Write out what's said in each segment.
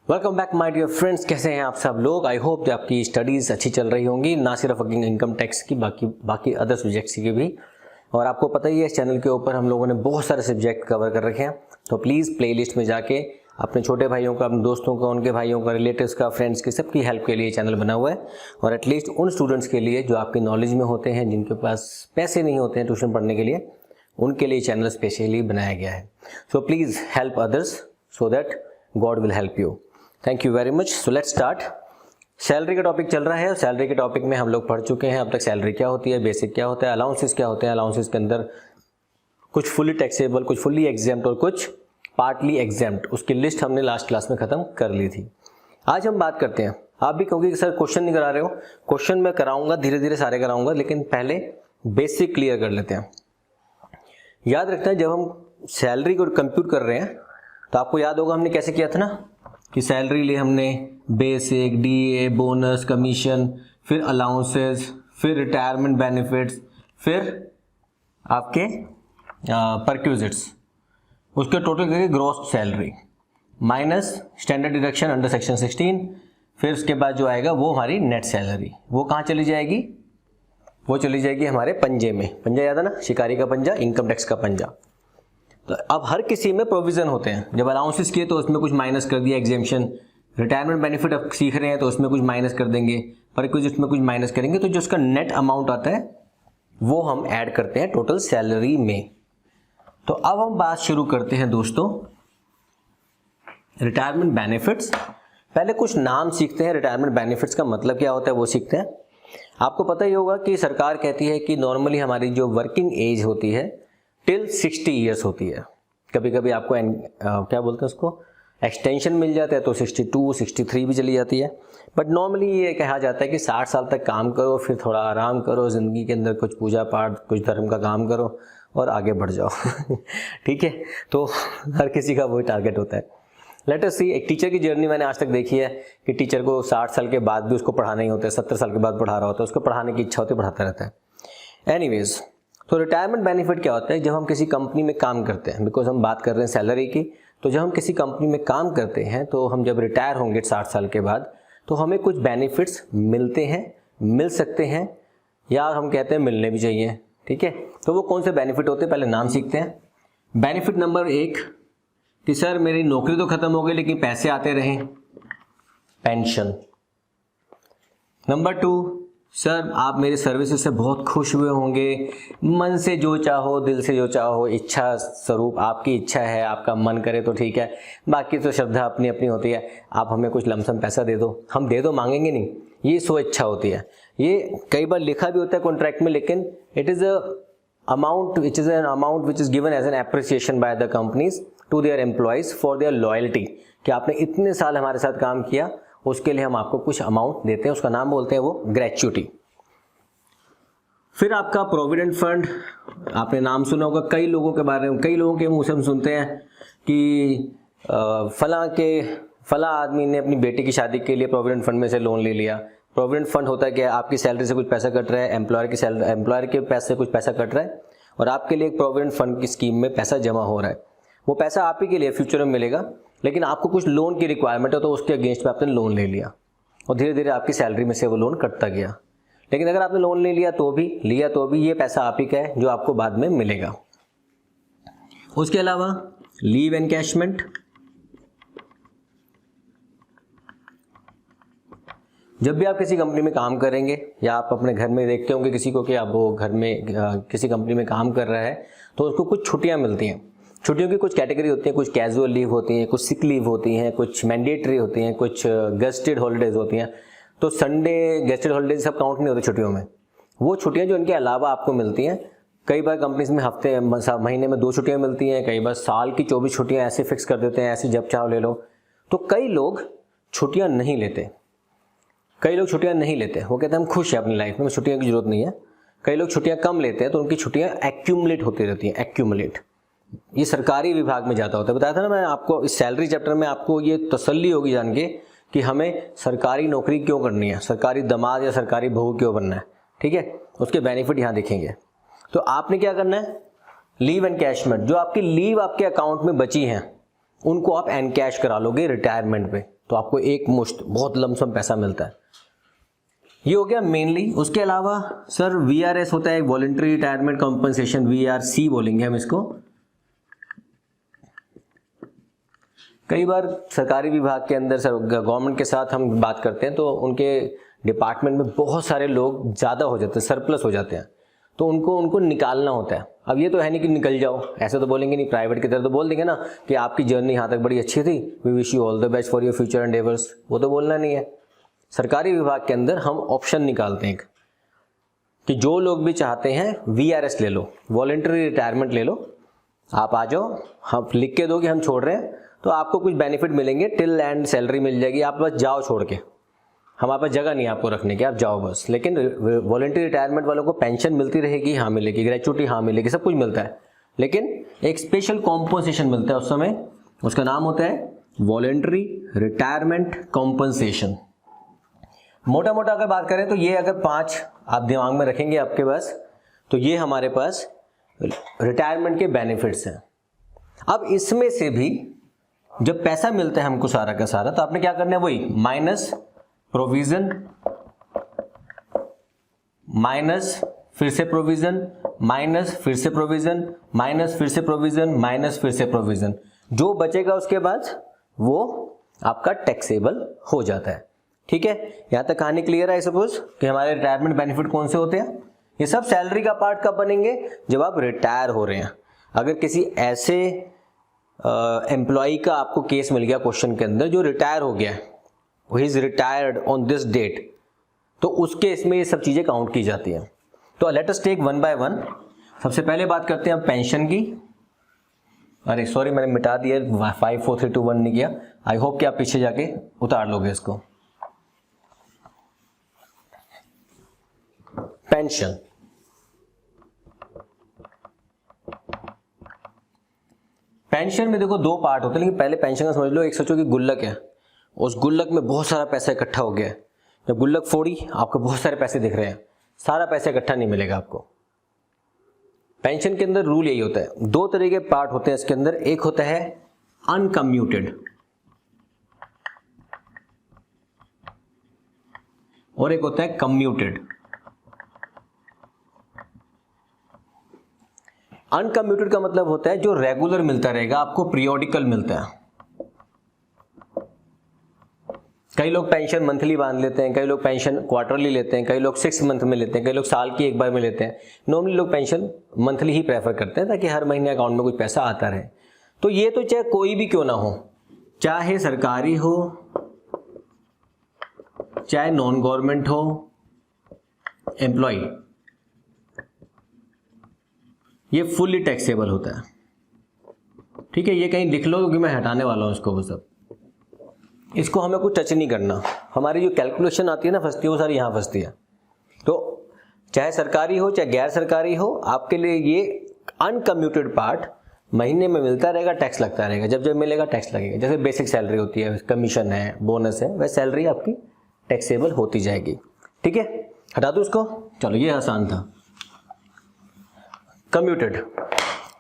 Welcome back my dear friends. कैसे हैं आप सब लोग? आई होप कि आपकी स्टडीज़ अच्छी चल रही होंगी, ना सिर्फ इनकम टैक्स की, बाकी अदर सब्जेक्ट्स की भी। और आपको पता ही है इस चैनल के ऊपर हम लोगों ने बहुत सारे सब्जेक्ट कवर कर रखे हैं। तो प्लीज़ प्लेलिस्ट में जाके अपने छोटे भाइयों का, अपने दोस्तों का, उनके भाइयों का, रिलेटिव्स का, फ्रेंड्स की, सबकी हेल्प के लिए चैनल बना हुआ है। और एटलीस्ट उन स्टूडेंट्स के लिए जो आपकी नॉलेज में होते हैं, जिनके पास पैसे नहीं होते हैं ट्यूशन पढ़ने के लिए, उनके लिए चैनल स्पेशली बनाया गया है। So please help others so that God will help you. Thank you very much. So let's start. Salary का टॉपिक चल रहा है और सैलरी के टॉपिक में हम लोग पढ़ चुके हैं अब तक। सैलरी क्या होती है, बेसिक क्या होता है, अलाउंसेस क्या होते हैं, अलाउंसेस के अंदर कुछ फुली टैक्सेबल, कुछ फुली एग्जेम्प्ट और कुछ पार्टली एग्जेम्प्ट, उसकी लिस्ट हमने लास्ट क्लास में खत्म कर ली थी। आज हम बात करते हैं, आप भी क्योंकि सर क्वेश्चन नहीं करा रहे हो, क्वेश्चन मैं कराऊंगा, धीरे धीरे सारे कराऊंगा, लेकिन पहले बेसिक क्लियर कर लेते हैं। याद रखना, जब हम सैलरी को कंप्यूट कर रहे हैं तो आपको याद होगा हमने कैसे किया था ना, कि सैलरी लिए हमने बेसिक, डीए, बोनस, कमीशन, फिर अलाउंसेस, फिर रिटायरमेंट बेनिफिट्स, फिर आपके परक्यूजिट्स, उसके टोटल करके gross salary minus standard deduction under section 16, फिर उसके बाद जो आएगा वो हमारी नेट सैलरी। वो कहाँ चली जाएगी? वो चली जाएगी हमारे पंजे में। पंजा याद है ना, शिकारी का पंजा, इनकम टैक्स का पंजा। तो अब हर किसी में प्रोविजन होते हैं। जब अलाउंसेस किए तो उसमें कुछ माइनस कर दिया, एग्जेम्पशन। रिटायरमेंट बेनिफिट अब सीख रहे हैं तो उसमें कुछ माइनस कर देंगे, परक्विजिट में कुछ माइनस करेंगे। तो जो उसका नेट अमाउंट आता है वो हम ऐड करते हैं टोटल सैलरी में। तो अब हम बात शुरू करते हैं दोस्तों रिटायरमेंट बेनिफिट्स। पहले कुछ नाम सीखते हैं, रिटायरमेंट बेनिफिट्स का मतलब क्या होता है वो सीखते हैं। आपको पता ही होगा कि सरकार कहती है कि नॉर्मली हमारी जो वर्किंग एज होती है टिल 60 ईयर्स होती है। कभी कभी आपको क्या बोलते हैं उसको, एक्सटेंशन मिल जाता है तो 62, 63 भी चली जाती है। बट नॉर्मली ये कहा जाता है कि 60 साल तक काम करो, फिर थोड़ा आराम करो, ज़िंदगी के अंदर कुछ पूजा पाठ, कुछ धर्म का काम करो और आगे बढ़ जाओ। ठीक है, तो हर किसी का वही टारगेट होता है। लेट अस सी, एक टीचर की जर्नी मैंने आज तक देखी है कि टीचर को 60 साल के बाद भी उसको पढ़ाना ही होता है, 70 साल के बाद पढ़ा रहा होता है, उसको पढ़ाने की इच्छा होती है, पढ़ाता रहता है। एनीवेज, तो रिटायरमेंट बेनिफिट क्या होता है? जब हम किसी कंपनी में काम करते हैं, बिकॉज हम बात कर रहे हैं सैलरी की, तो जब हम किसी कंपनी में काम करते हैं तो हम जब रिटायर होंगे 60 साल के बाद, तो हमें कुछ बेनिफिट्स मिलते हैं, मिल सकते हैं, या हम कहते हैं मिलने भी चाहिए। ठीक है, तो वो कौन से बेनिफिट होते हैं पहले नाम सीखते हैं। बेनिफिट नंबर 1 कि सर मेरी नौकरी तो खत्म हो गई लेकिन पैसे आते रहें, पेंशन। नंबर 2, सर आप मेरी सर्विसेज से बहुत खुश हुए होंगे, मन से जो चाहो, दिल से जो चाहो, इच्छा स्वरूप आपकी इच्छा है, आपका मन करे तो ठीक है, बाकी तो श्रद्धा अपनी अपनी होती है। आप हमें कुछ लमसम पैसा दे दो, हम दे दो, मांगेंगे नहीं, ये सो इच्छा होती है। ये कई बार लिखा भी होता है कॉन्ट्रैक्ट में, लेकिन it is a amount which is an amount which is given as an appreciation by the companies to their employees for their loyalty, कि आपने इतने साल हमारे साथ काम किया, उसके लिए हम आपको कुछ अमाउंट देते हैं, उसका नाम बोलते हैं वो ग्रेच्युटी। फिर आपका प्रोविडेंट फंड, आपने नाम सुना होगा, कई लोगों के बारे में, कई लोगों के मुंह से हम सुनते हैं कि फला आदमी ने अपनी बेटी की शादी के लिए प्रोविडेंट फंड में से लोन ले लिया। प्रोविडेंट फंड होता है कि आपकी सैलरी से कुछ पैसा कट रहा है, एम्प्लॉयर के पैसे से कुछ पैसा कट रहा है और आपके लिए एक प्रोविडेंट फंड की स्कीम में पैसा जमा हो रहा है। वो पैसा आप ही के लिए फ्यूचर में मिलेगा, लेकिन आपको कुछ लोन की रिक्वायरमेंट है तो उसके अगेंस्ट में आपने लोन ले लिया और धीरे धीरे आपकी सैलरी में से वो लोन कटता गया। लेकिन अगर आपने लोन नहीं लिया तो भी ये पैसा आप ही का है जो आपको बाद में मिलेगा। उसके अलावा लीव एनकैशमेंट, जब भी आप किसी कंपनी में काम करेंगे या आप अपने घर में देखते होंगे किसी को कि आप वो घर में किसी कंपनी में काम कर रहा है तो उसको कुछ छुट्टियां मिलती हैं। छुट्टियों की कुछ कैटेगरी होती हैं, कुछ कैजुअल लीव होती हैं, कुछ सिक लीव होती हैं, कुछ मैंडेटरी होती हैं, कुछ गेस्टेड हॉलीडेज होती हैं। तो संडे, गेस्टेड हॉलीडेज सब काउंट नहीं होते छुट्टियों में। वो छुट्टियां जो इनके अलावा आपको मिलती हैं, कई बार कंपनीज में महीने में 2 छुट्टियां मिलती हैं, कई बार साल की 24 छुट्टियां ऐसे फिक्स कर देते हैं, ऐसे जब चाहो ले लो। तो कई लोग छुट्टियां नहीं लेते, वो कहते हैं हम खुश हैं अपनी लाइफ में, छुट्टियों की जरूरत नहीं है। कई लोग छुट्टियां कम लेते हैं तो उनकी छुट्टियां एक्यूमुलेट होती रहती हैं, एक्यूमुलेट। ये सरकारी विभाग में जाता होता है। बताया था ना मैं आपको, इस सैलरी चैप्टर में आपको ये तसल्ली होगी जान के कि हमें सरकारी नौकरी क्यों करनी है, सरकारी दामाद या सरकारी बहू क्यों बनना है। ठीक है, उसके बेनिफिट यहाँ दिखेंगे। तो आपने क्या करना है, लीव एनकैशमेंट, जो आपकी लीव आपके अकाउंट में बची हैं, उनको आप एनकैश करा लोगे रिटायरमेंट पे, तो आपको एक मुश्त बहुत लमसम पैसा मिलता है। ये हो गया मेनली। उसके अलावा सर VRS होता है, वॉलंटरी रिटायरमेंट कॉम्पनसेशन, VRC बोलेंगे हम इसको। कई बार सरकारी विभाग के अंदर गवर्नमेंट के साथ हम बात करते हैं तो उनके डिपार्टमेंट में बहुत सारे लोग ज़्यादा हो जाते हैं, सरप्लस हो जाते हैं, तो उनको निकालना होता है। अब ये तो है नहीं कि निकल जाओ, ऐसे तो बोलेंगे नहीं। प्राइवेट की तरह तो बोल देंगे ना कि आपकी जर्नी यहाँ तक बड़ी अच्छी थी, we wish you all the best for your future endeavours, वो तो बोलना नहीं है। सरकारी विभाग के अंदर हम ऑप्शन निकालते हैं कि जो लोग भी चाहते हैं VRS ले लो, वॉलंटरी रिटायरमेंट ले लो, आप आ जाओ, हम लिख के दो कि हम छोड़ रहे हैं, तो आपको कुछ बेनिफिट मिलेंगे, टिल एंड सैलरी मिल जाएगी, आप बस जाओ छोड़ के, हमारे पास जगह नहीं है आपको रखने की, आप जाओ बस। लेकिन वॉलंटरी रिटायरमेंट वालों को पेंशन मिलती रहेगी, हाँ मिलेगी, ग्रेचुइटी हाँ मिलेगी, सब कुछ मिलता है, लेकिन एक स्पेशल कॉम्पनसेशन मिलता है उस समय, उसका नाम होता है वॉलंटरी रिटायरमेंट कॉम्पनसेशन। मोटा मोटा अगर बात करें तो ये अगर 5 आप दिमाग में रखेंगे आपके पास, तो ये हमारे पास रिटायरमेंट के बेनिफिट्स हैं। अब इसमें से भी जब पैसा मिलता है हमको सारा का सारा, तो आपने क्या करना है, वही माइनस प्रोविजन, माइनस फिर से प्रोविजन, माइनस फिर से प्रोविजन, माइनस फिर से प्रोविजन, माइनस फिर से प्रोविजन, जो बचेगा उसके बाद वो आपका टैक्सेबल हो जाता है। ठीक है, यहां तक कहानी क्लियर है। सपोज कि हमारे रिटायरमेंट बेनिफिट कौन से होते हैं, ये सब सैलरी का पार्ट कब बनेंगे, जब आप रिटायर हो रहे हैं। अगर किसी ऐसे एम्प्लॉय का आपको केस मिल गया क्वेश्चन के अंदर जो रिटायर हो गया, he is retired on this date, तो उसके इसमें ये सब चीजें काउंट की जाती हैं। तो let us take one by one. सबसे पहले बात करते हैं पेंशन की। अरे सॉरी, मैंने मिटा दिया, 5 4 3 2 1 नहीं किया। आई होप कि आप पीछे जाके उतार लोगे इसको। पेंशन, पेंशन में देखो 2 पार्ट होते हैं, लेकिन पहले पेंशन का समझ लो। एक सोचो कि गुल्लक है, उस गुल्लक में बहुत सारा पैसा इकट्ठा हो गया है, जब गुल्लक फोड़ी आपको बहुत सारे पैसे दिख रहे हैं, सारा पैसा इकट्ठा नहीं मिलेगा आपको। पेंशन के अंदर रूल यही होता है। 2 तरह के पार्ट होते हैं इसके अंदर, एक होता है अनकम्यूटेड और एक होता है कम्यूटेड। अनकम्यूटेड का मतलब होता है जो रेगुलर मिलता रहेगा आपको, पीरियोडिकल मिलता है। कई लोग पेंशन मंथली बांध लेते हैं, कई लोग पेंशन क्वार्टरली लेते हैं, कई लोग 6 मंथ में लेते हैं, कई लोग साल की एक बार में लेते हैं। नॉर्मली लोग पेंशन मंथली ही प्रेफर करते हैं ताकि हर महीने अकाउंट में कुछ पैसा आता रहे। तो ये तो चाहे कोई भी क्यों ना हो, चाहे सरकारी हो चाहे नॉन गवर्नमेंट हो एम्प्लॉय, ये फुल्ली टैक्सेबल होता है। ठीक है, ये कहीं लिख लो क्योंकि मैं हटाने वाला हूं इसको। वो सब इसको हमें कुछ टच नहीं करना, हमारी जो कैलकुलेशन आती है ना फंसती है, वो सारी यहाँ फंसती है। तो चाहे सरकारी हो चाहे गैर सरकारी हो, आपके लिए ये अनकम्यूटेड पार्ट महीने में मिलता रहेगा, टैक्स लगता रहेगा, जब जब मिलेगा टैक्स लगेगा। जैसे बेसिक सैलरी होती है, कमीशन है, बोनस है, वह सैलरी आपकी टैक्सेबल होती जाएगी। ठीक है, हटा दो इसको। चलो, ये आसान था। कम्यूटेड,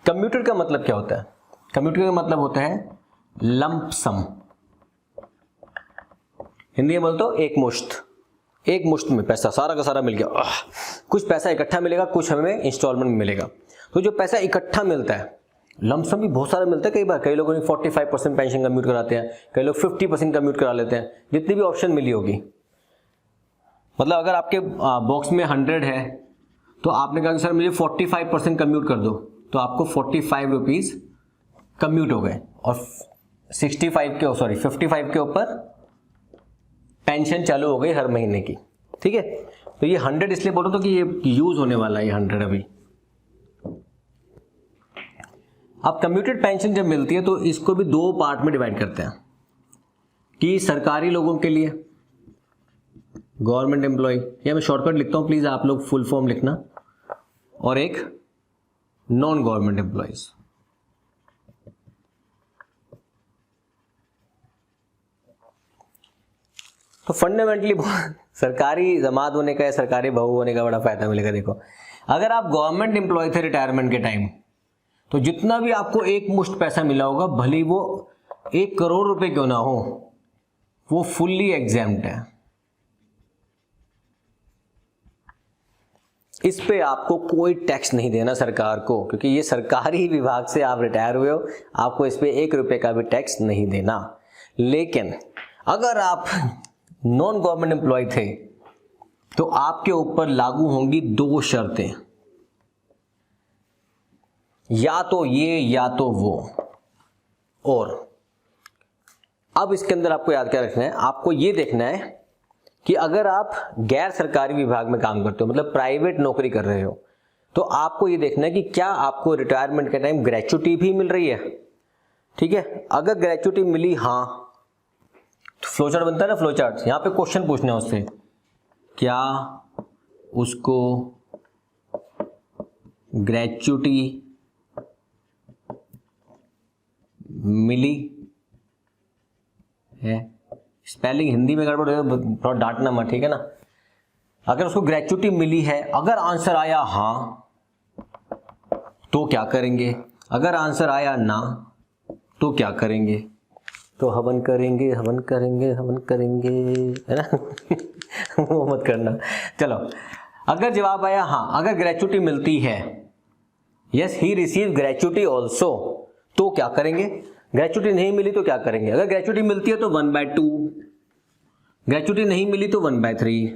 कम्यूटेड का मतलब क्या होता है? कम्यूटेड का मतलब होता है लंप सम। हिंदी में बोलते हो एक मुश्त, एक मुश्त में पैसा सारा का सारा मिल गया। कुछ पैसा इकट्ठा मिलेगा, कुछ हमें इंस्टॉलमेंट में मिलेगा। तो जो पैसा इकट्ठा मिलता है, लमसम भी बहुत सारा मिलता है। कई बार कई लोगों ने 45% पेंशन कम्यूट कराते हैं, कई लोग 50% कम्यूट करा लेते हैं, जितनी भी ऑप्शन मिली होगी। मतलब अगर आपके बॉक्स में 100 है तो आपने कहा कि सर मुझे 45% कम्यूट कर दो, तो आपको 45 रुपीज कम्यूट हो गए और 55 के ऊपर पेंशन चालू हो गई हर महीने की। ठीक है, तो ये 100 इसलिए बोलो तो कि ये यूज होने वाला है, ये 100 अभी। अब कम्यूटेड पेंशन जब मिलती है तो इसको भी 2 पार्ट में डिवाइड करते हैं कि सरकारी लोगों के लिए, गवर्नमेंट एम्प्लॉय, या मैं शॉर्टकट लिखता हूं, प्लीज आप लोग फुल फॉर्म लिखना, और एक नॉन गवर्नमेंट एम्प्लॉयज। तो फंडामेंटली सरकारी जमात होने का या सरकारी बहू होने का बड़ा फायदा मिलेगा। देखो, अगर आप गवर्नमेंट एम्प्लॉय थे रिटायरमेंट के टाइम, तो जितना भी आपको एक मुश्त पैसा मिला होगा, भले वो 1 करोड़ रुपए क्यों ना हो, वो फुल्ली एग्जैम्प्ट है। इस पे आपको कोई टैक्स नहीं देना सरकार को, क्योंकि ये सरकारी विभाग से आप रिटायर हुए हो, आपको इस पे 1 रुपए का भी टैक्स नहीं देना। लेकिन अगर आप नॉन गवर्नमेंट एम्प्लॉय थे तो आपके ऊपर लागू होंगी 2 शर्तें, या तो ये या तो वो। और अब इसके अंदर आपको याद क्या रखना है, आपको ये देखना है कि अगर आप गैर सरकारी विभाग में काम करते हो, मतलब प्राइवेट नौकरी कर रहे हो, तो आपको ये देखना है कि क्या आपको रिटायरमेंट के टाइम ग्रेच्युटी भी मिल रही है। ठीक है, अगर ग्रेच्युटी मिली, हाँ, तो फ्लो चार्ट बनता है ना, फ्लो चार्ट, यहां पे क्वेश्चन पूछना है उससे, क्या उसको ग्रेच्युटी मिली है। स्पेलिंग हिंदी में गड़बड़ हो थोड़ा डांटना मत, ठीक है ना। अगर उसको ग्रेच्युटी मिली है, अगर आंसर आया हाँ तो क्या करेंगे, अगर आंसर आया ना तो क्या करेंगे, तो हवन करेंगे, हवन करेंगे, हवन करेंगे, है ना। वो मत करना। चलो, अगर जवाब आया हाँ, अगर ग्रेच्युटी मिलती है, yes he receive gratuity also, तो क्या करेंगे। ग्रेच्युटी नहीं मिली तो क्या करेंगे, अगर ग्रेच्युटी मिलती है तो 1/2, ग्रेच्युटी नहीं मिली तो 1/3।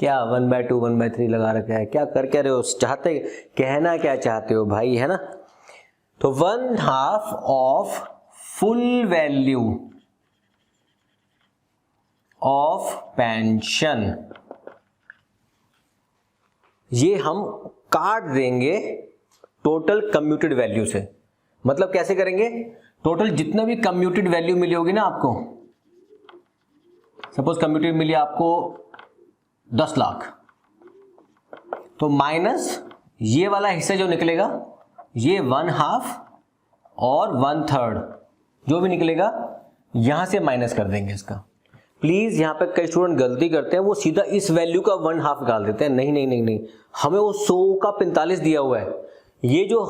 क्या 1/2 1/3 लगा रखा है, क्या कर क्या रहे हो, चाहते कहना क्या चाहते हो भाई, है ना। तो 1/2 of full value of pension, ये हम काट देंगे टोटल कम्यूटेड वैल्यू से। मतलब कैसे करेंगे, टोटल जितना भी कम्यूटेड वैल्यू मिली होगी ना आपको, सपोज कम्यूटेड मिली आपको 10 लाख, तो माइनस ये वाला हिस्सा जो निकलेगा, ये 1/2 और 1/3 जो भी निकलेगा, यहां से माइनस कर देंगे इसका। प्लीज यहां पे कई स्टूडेंट गलती करते हैं, वो सीधा इस वैल्यू का 1/2 निकाल देते हैं। नहीं नहीं नहीं नहीं, हमें वो 100 का 45 दिया हुआ है। ये जो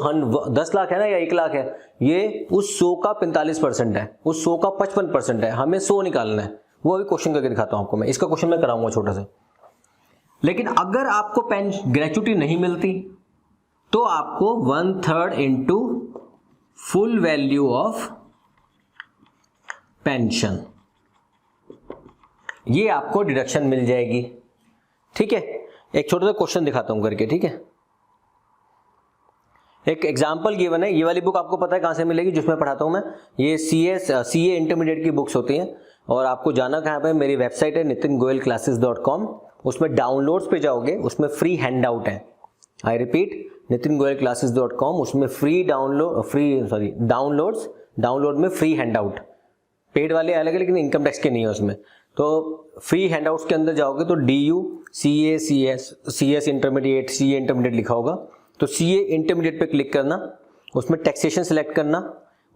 10 लाख है ना, या 1 लाख है, ये उस 100 का 45% है, उस 100 का 55% है, हमें 100 निकालना है। वो अभी क्वेश्चन करके दिखाता हूं आपको मैं, इसका क्वेश्चन मैं कराऊंगा छोटा सा। लेकिन अगर आपको ग्रेच्युटी नहीं मिलती तो आपको 1/3 into full value of pension, ये आपको डिडक्शन मिल जाएगी। ठीक है, एक छोटा सा क्वेश्चन दिखाता हूं करके, ठीक है। एक एग्जाम्पल गिवन है, ये वाली बुक आपको पता है कहां से मिलेगी, जिसमें पढ़ाता हूं मैं, ये सीए इंटरमीडिएट की बुक्स होती हैं। और आपको जाना कहां पे, मेरी वेबसाइट है nitingoyalclasses.com, उसमें डाउनलोड्स पे जाओगे, उसमें फ्री हैंड आउट है। आई रिपीट, nitingoyalclasses.com, उसमें डाउनलोड में फ्री हैंड आउट, पेड वाले अलग है लेकिन इनकम टैक्स के नहीं है उसमें। तो फ्री हैंड आउट्स के अंदर जाओगे तो DU CS intermediate, CA intermediate लिखा होगा, तो CA इंटरमीडिएट पे क्लिक करना, उसमें टैक्सेशन सेलेक्ट करना,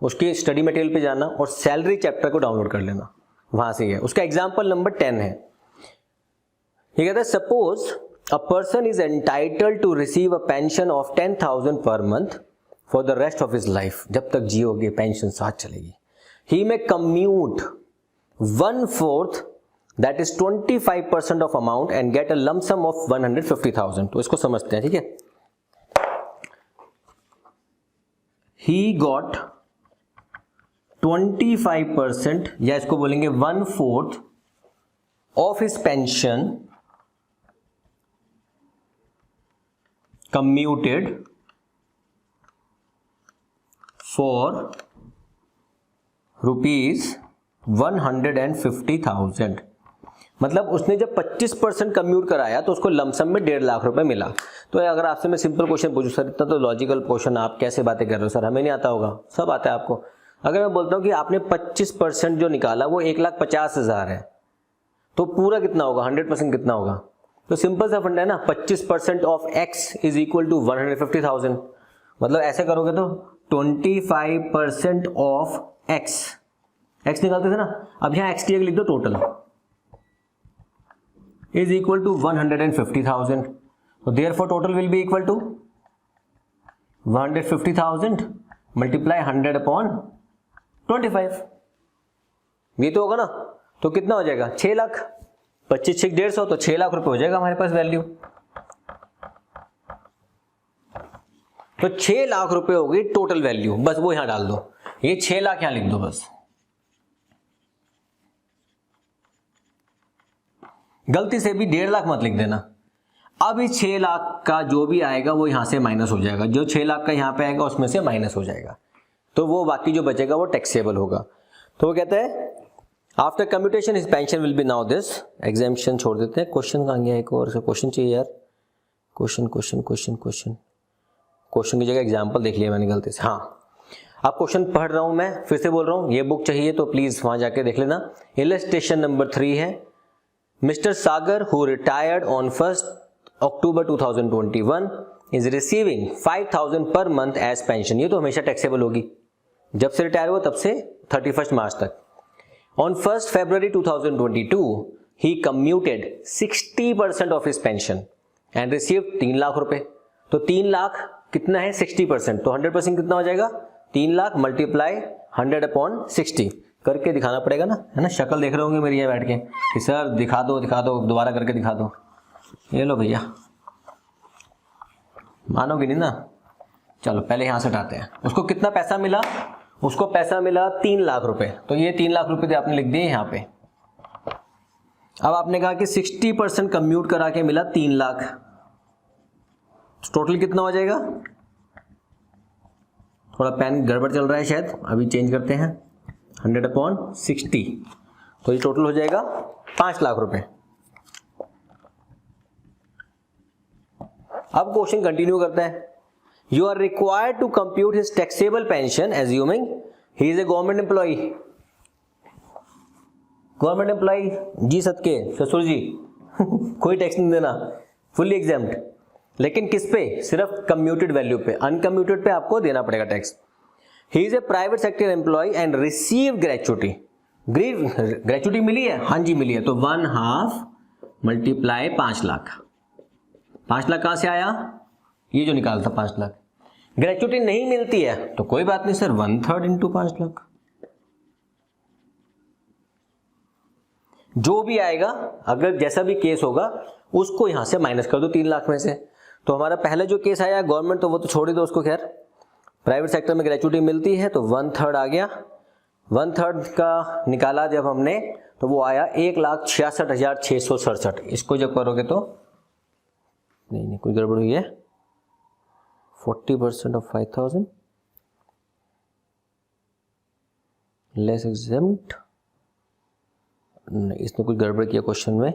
उसके स्टडी मटेरियल पे जाना और सैलरी चैप्टर को डाउनलोड कर लेना, वहां से है। उसका एग्जांपल नंबर 10 है। ये कहता है, suppose a person is entitled to receive a pension of 10,000 per month for the rest of his life, जब तक जियोगे पेंशन साथ चलेगी। He may commute 1/4 that is 25% of amount and get a lump sum of 150,000। तो इसको समझते हैं, ठीक है। He got 25%, या इसको बोलेंगे 1/4 of his pension commuted for ₹150,000। मतलब उसने जब 25% कम्यूट कराया तो उसको लमसम में 1.5 लाख रुपए मिला। तो अगर आपसे मैं सिंपल क्वेश्चन पूछूं, सर इतना तो लॉजिकल क्वेश्चन आप कैसे बातें कर रहे हो, सर हमें नहीं आता होगा, सब आता है आपको। अगर मैं बोलता हूं कि आपने 25% जो निकाला वो 1,50,000 है, तो पूरा कितना होगा, 100% कितना होगा। तो सिंपल सा फंडा है ना, 25% of x is equal to 150,000। मतलब ऐसे करोगे तो 25% ऑफ x निकालते थे ना, अब यहां x की जगह लिख दो total, is equal to 150,000। So therefore total will be equal to 150,000 multiply 100 upon 25, ये तो होगा ना, तो कितना हो जाएगा 6 लाख, 25 6 150, तो 6 लाख रुपए हो जाएगा हमारे पास वैल्यू। तो 6 लाख रुपए हो गई टोटल वैल्यू, बस वो यहां डाल दो, ये 6 लाख यहां लिख दो बस। गलती से भी 1.5 लाख मत लिख देना। अब इस 6 लाख का जो भी आएगा वो यहां से माइनस हो जाएगा, जो 6 लाख का यहां पे आएगा उसमें से माइनस हो जाएगा, तो वो बाकी जो बचेगा वो टैक्सेबल होगा। तो वो कहते हैं after commutation his pension will be now this, exemption छोड़ देते हैं। क्वेश्चन कहां गया, एक और क्वेश्चन चाहिए यार, question question question question question की जगह एग्जाम्पल देख लिया मैंने गलती से। हाँ, अब क्वेश्चन पढ़ रहा हूं मैं, फिर से बोल रहा हूं, ये बुक चाहिए तो प्लीज वहां जाके देख लेना। इलस्ट्रेशन नंबर 3 है, mister Sagar who retired on 1 October 2021 is receiving 5000 per month age pension. ये तो हमेशा टैक्सेबल होगी, जब से रिटायर हुआ तब से 31 मार्च तक। On 1 February 2022 he commuted 60% of his pension and received 3 lakh रुपए। तो 3 लाख कितना है 60%, तो 100% कितना हो जाएगा 3 लाख मल्टीप्लाई 100/60 करके दिखाना पड़ेगा ना, है ना। शक्ल देख रहे होंगे मेरी यहाँ बैठ के कि सर दिखा दो दोबारा करके दिखा दो। ये लो भैया, मानोगे नहीं ना। चलो पहले यहां से हटाते हैं। उसको कितना पैसा मिला, उसको पैसा मिला 3 लाख रुपए, तो ये 3 लाख रुपए आपने लिख दिए यहां पे। अब आपने कहा कि 60% कम्यूट करा के मिला 3 लाख, टोटल कितना हो जाएगा, थोड़ा पेन गड़बड़ चल रहा है शायद, अभी चेंज करते हैं। 100/60, तो ये टोटल हो जाएगा 5 लाख रुपए। अब क्वेश्चन कंटिन्यू करता है। You are required to compute his taxable pension assuming he is a government employee. Government employee जी सदके ससुर जी कोई टैक्स नहीं देना, फुल्ली एग्जाम्प्ट। लेकिन किस पे, सिर्फ कम्यूटेड वैल्यू पे, अनकम्यूटेड पे आपको देना पड़ेगा tax. He is a private sector employee and receive gratuity. Gratuity मिली है, हाँ जी मिली है, तो 1/2 मल्टीप्लाई 5 लाख। 5 लाख कहां से आया, ये जो निकालता 5 लाख। ग्रेचुटी नहीं मिलती है तो कोई बात नहीं सर, 1/3 इंटू 5 लाख। जो भी आएगा, अगर जैसा भी केस होगा उसको यहां से माइनस कर दो 3 लाख में से। तो हमारा पहले जो केस आया गवर्नमेंट, तो वो तो छोड़ ही दो उसको, खैर प्राइवेट सेक्टर में ग्रेचुटी मिलती है तो 1/3 आ गया। 1/3 का निकाला जब हमने तो वो आया 1,66,667। इसको जब करोगे तो नहीं कोई गड़बड़ हुई है, 40% ऑफ 5,000 लेस एग्जेम्प्ट, नहीं इसने कुछ गड़बड़ किया क्वेश्चन में।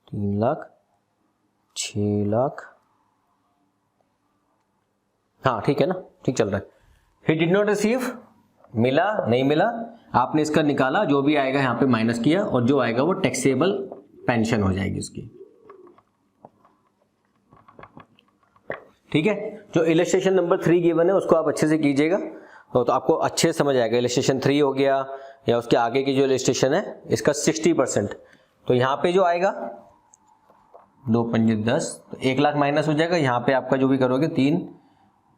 तीन लाख, 6 लाख, हाँ ठीक है ना, ठीक चल रहा है। ही डिड नॉट रिसीव, मिला नहीं मिला, आपने इसका निकाला, जो भी आएगा यहां पे माइनस किया, और जो आएगा वो टैक्सेबल पेंशन हो जाएगी उसकी। ठीक है, जो इलस्ट्रेशन नंबर 3 गिवन है उसको आप अच्छे से कीजिएगा तो आपको अच्छे से समझ आएगा। इलस्ट्रेशन 3 हो गया या उसके आगे की जो इलस्ट्रेशन है इसका 60%, तो यहां पे जो आएगा 2 पंजे 10, तो 1 लाख माइनस हो जाएगा। यहाँ पे आपका जो भी करोगे 3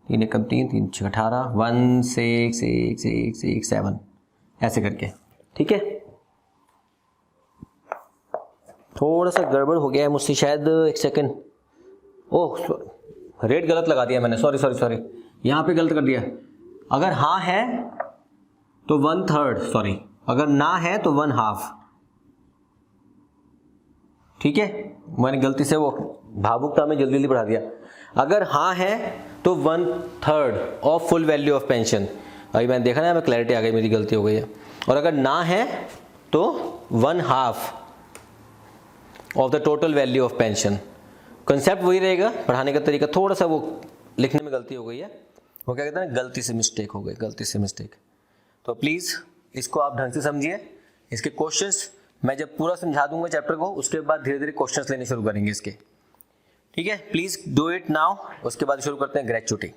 एकम 3 3 6 18 1 6 6 6 6 7 ऐसे करके। ठीक है, थोड़ा सा गड़बड़ हो गया है मुझसे शायद, एक सेकंड। ओह रेट गलत लगा दिया मैंने, सॉरी यहाँ पे गलत कर दिया। अगर हाँ है तो 1/3, सॉरी अगर ना है तो 1/2। ठीक है, मैंने गलती से वो भावुकता में जल्दी बढ़ा दिया। अगर हाँ है तो 1/3 of full value of pension. अभी मैंने देखा ना, मैं क्लैरिटी आ गई, मेरी गलती हो गई है। और अगर ना है तो 1/2 of the total value of pension. Concept वही रहेगा, पढ़ाने का तरीका थोड़ा सा वो लिखने में गलती हो गई है, वो क्या कहते हैं गलती से मिस्टेक हो गई, गलती से मिस्टेक। तो प्लीज़ इसको आप ढंग से समझिए। इसके क्वेश्चंस मैं जब पूरा समझा दूंगा चैप्टर को, उसके बाद धीरे धीरे क्वेश्चंस लेने शुरू करेंगे इसके। ठीक है, प्लीज़ डू इट नाउ। उसके बाद शुरू करते हैं ग्रेचुटी।